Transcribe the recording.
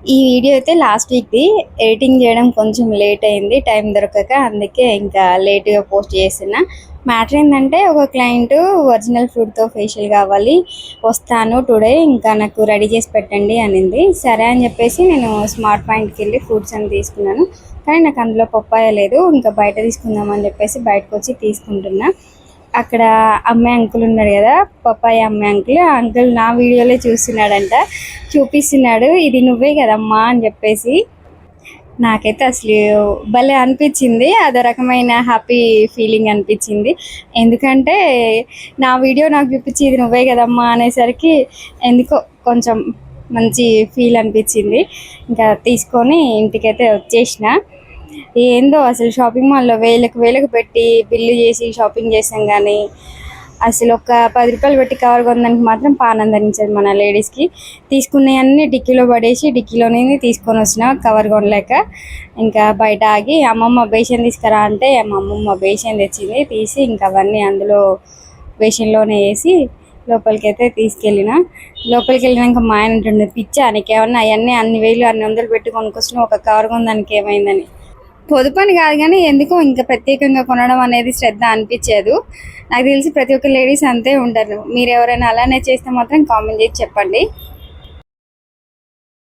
ఈ వీడియో అయితే last వీక్ది. Editing చేయడం కొంచెం లేట్ అయింది, టైం దొరకక. అందుకే ఇంకా లేట్గా పోస్ట్ చేస్తున్నా. మ్యాటర్ ఏంటంటే, ఒక క్లయింట్ ఒరిజినల్ ఫ్రూట్తో ఫేషియల్ కావాలి, వస్తాను టుడే, ఇంకా నాకు రెడీ చేసి పెట్టండి అనింది. సరే అని చెప్పేసి నేను స్మార్ట్ పాయింట్కి వెళ్ళి ఫ్రూట్స్ అని తీసుకున్నాను. కానీ నాకు అందులో పప్పాయ లేదు. ఇంకా బయట తీసుకుందామని చెప్పేసి బయటకు వచ్చి తీసుకుంటున్నా. అక్కడ అమ్మాయి అంకుల్ ఉన్నాడు కదా, పప్పాయ అమ్మాయి అంకుల్. ఆ అంకుల్ నా వీడియోలే చూస్తున్నాడంట, చూపిస్తున్నాడు, ఇది నువ్వే కదమ్మా అని చెప్పేసి. నాకైతే అసలు భలే అనిపించింది, అదో రకమైన హ్యాపీ ఫీలింగ్ అనిపించింది. ఎందుకంటే నా వీడియో నాకు చూపించి ఇది నువ్వే కదమ్మా అనేసరికి ఎందుకో కొంచెం మంచి ఫీల్ అనిపించింది. ఇంకా తీసుకొని ఇంటికైతే వచ్చేసిన. ఏందో అసలు షాపింగ్ మాల్లో వేలకు పెట్టి బిల్లు చేసి షాపింగ్ చేసాం, కానీ అసలు ఒక 10 రూపాయలు పెట్టి కవర్ కొనడానికి మాత్రం ఆనందించదు మన లేడీస్కి. తీసుకునేవన్నీ డిక్కీలో పడేసి డిక్కీలోనే తీసుకొని వచ్చిన కవర్ కొనలేక. ఇంకా బయట ఆగి అమ్మమ్మ బేషన్ తీసుకురా అంటే మా అమ్మమ్మ బేషన్ తెచ్చింది. తీసి ఇంకా అవన్నీ అందులో బేషన్లోనే వేసి లోపలికైతే తీసుకెళ్ళిన. లోపలికి వెళ్ళినాక మా ఆయన ఉంటుండే, పిచ్చా నీకేమన్నా అవన్నీ అన్ని వేలు అన్ని వందలు పెట్టి కొనుక్కొచ్చిన, ఒక కవర్ కొనడానికి ఏమైందని. పొదుపని కాదు కానీ ఎందుకో ఇంకా ప్రత్యేకంగా కొనడం అనేది శ్రద్ధ అనిపించదు. నాకు తెలిసి ప్రతి ఒక్క లేడీస్ అంతే ఉంటారు. మీరు ఎవరైనా అలానే చేస్తే మాత్రం కామెంట్ చేసి చెప్పండి.